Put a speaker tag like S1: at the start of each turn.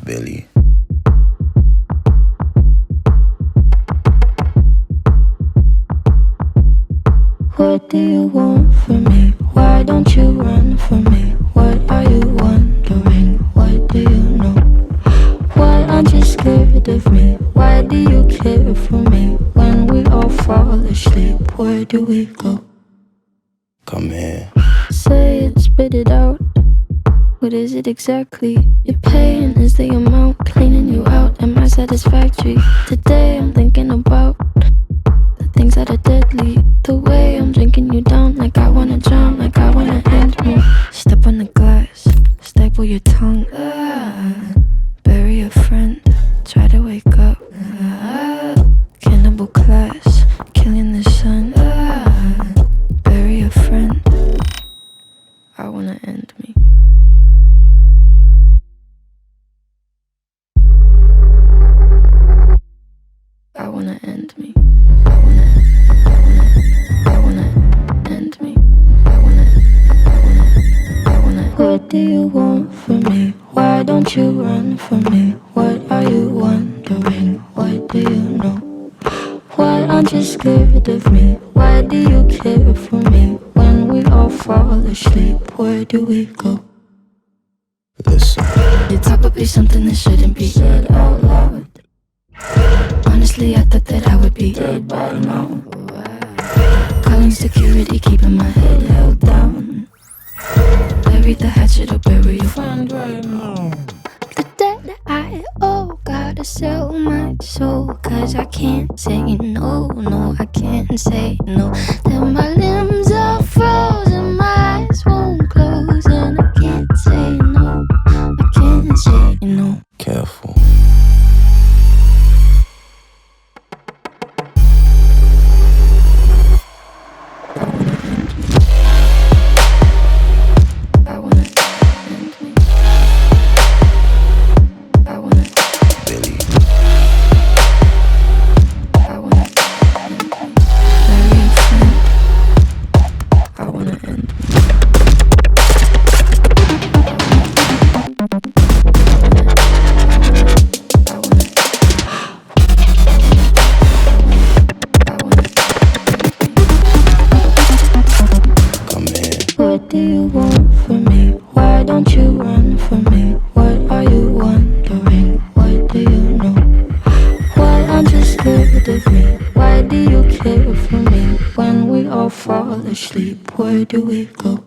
S1: Billy.
S2: What do you want from me? Why don't you run from me? What are you wondering? What do you know? Why aren't you scared of me? Why do you care for me? When we all fall asleep, where do we go?
S1: Come here.
S2: Say it, spit it out. What is it exactly? Your pain is the amount cleaning you out. Am I satisfactory? Today I'm thinking about the things that are deadly. The way I'm drinking you down, like I wanna drown, like I wanna end me. Step on the glass, staple your tongue. Bury a friend, try to wake up. Cannibal class, killing the sun. Bury a friend, I wanna end me. I wanna end me. I wanna end me. I wanna. What do you want from me? Why don't you run from me? What are you wondering? What do you know? Why aren't you scared of me? Why do you care for me? When we all fall asleep, where do we go?
S1: Listen.
S2: It's probably something that shouldn't be said out loud. Honestly, I thought that I would be dead by now. Calling security, keeping my head held down. Bury the hatchet or bury your friend right now. The debt I owe, gotta sell my soul. Cause I can't say no, no, I can't say no. Then my limbs are frozen, my eyes won't close. And I can't say no, I can't say no.
S1: Careful.
S2: What do you want from me? Why don't you run from me? What are you wondering? What do you know? Why aren't you scared of me? Why do you care for me? When we all fall asleep, where do we go?